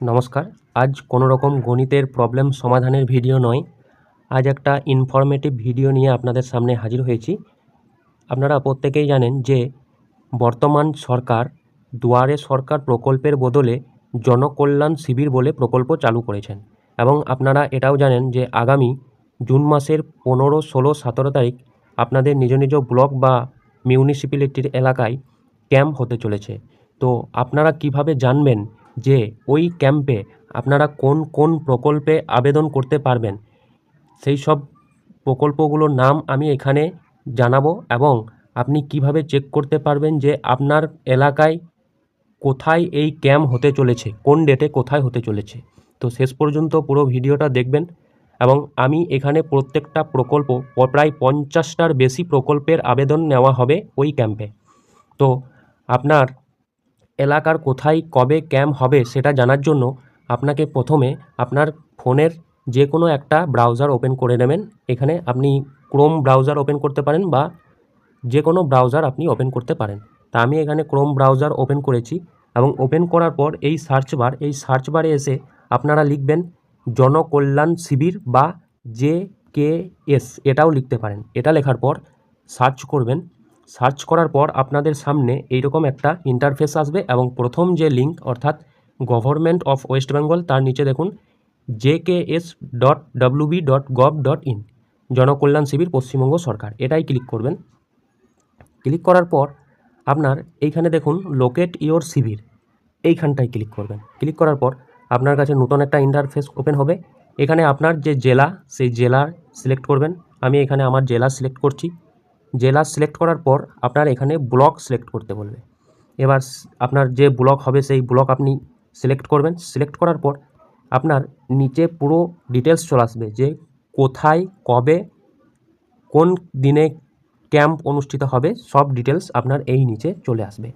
নমস্কার। আজ কোনো রকম গণিতের প্রবলেম সমাধানের ভিডিও নয়, আজ একটা ইনফরমেটিভ ভিডিও নিয়ে আপনাদের সামনে হাজির হয়েছি। আপনারা প্রত্যেকেই জানেন যে বর্তমান সরকার দুয়ারে সরকার প্রকল্পের বদলে জনকল্যাণ শিবির বলে প্রকল্প চালু করেছেন, এবং আপনারা এটাও জানেন যে আগামী জুন মাসের 15, 16, 17 তারিখ আপনাদের নিজ নিজ ব্লক বা মিউনিসিপ্যালিটির এলাকায় ক্যাম্প হতে চলেছে। তো আপনারা কিভাবে জানবেন যে ওই ক্যাম্পে আপনারা কোন কোন প্রকল্পে আবেদন করতে পারবেন, সেই সব প্রকল্পগুলোর নাম আমি এখানে জানাবো, এবং আপনি কিভাবে চেক করতে পারবেন যে আপনার এলাকায় কোথায় এই ক্যাম্প হতে চলেছে, কোন ডেটে কোথায় হতে চলেছে। তো শেষ পর্যন্ত পুরো ভিডিওটা দেখবেন, এবং আমি এখানে প্রত্যেকটা প্রকল্প প্রায় 50টার বেশি প্রকল্পের আবেদন নেওয়া হবে ওই ক্যাম্পে। তো আপনার এলাকার কোথায় কবে ক্যাম্প হবে সেটা জানার জন্য আপনাকে প্রথমে আপনার ফোনের যে কোনো একটা ব্রাউজার ওপেন করে নেবেন। এখানে আপনি ক্রোম ব্রাউজার ওপেন করতে পারেন বা যে কোনো ব্রাউজার আপনি ওপেন করতে পারেন। তা আমি এখানে ক্রোম ব্রাউজার ওপেন করেছি, এবং ওপেন করার পর এই সার্চ বারে এসে আপনারা লিখবেন জনকল্যাণ শিবির বা JKS, এটাও লিখতে পারেন। এটা লেখার পর সার্চ করবেন। সার্চ করার পর আপনাদের সামনে এইরকম একটা ইন্টারফেস আসবে, এবং প্রথম যে লিঙ্ক অর্থাৎ গভর্নমেন্ট অফ ওয়েস্ট বেঙ্গল, তার নিচে দেখুন jks.wb.gov.in, জনকল্যাণ শিবির পশ্চিমবঙ্গ সরকার, এটাই ক্লিক করবেন। ক্লিক করার পর আপনার এইখানে দেখুন লোকেট ইওর শিবির, এইখানটায় ক্লিক করবেন। ক্লিক করার পর আপনার কাছে নতুন একটা ইন্টারফেস ওপেন হবে। এখানে আপনার যে জেলা, সেই জেলা সিলেক্ট করবেন। আমি এখানে আমার জেলা সিলেক্ট করছি। জেলা সিলেক্ট করার পর আপনার এখানে ব্লক সিলেক্ট করতে বলবে। এবার আপনার যে ব্লক হবে সেই ব্লক আপনি সিলেক্ট করবেন। সিলেক্ট করার পর আপনার নিচে পুরো ডিটেলস চলে আসবে যে কোথায় কবে কোন দিনে ক্যাম্প অনুষ্ঠিত হবে, সব ডিটেলস আপনার এই নিচে চলে আসবে।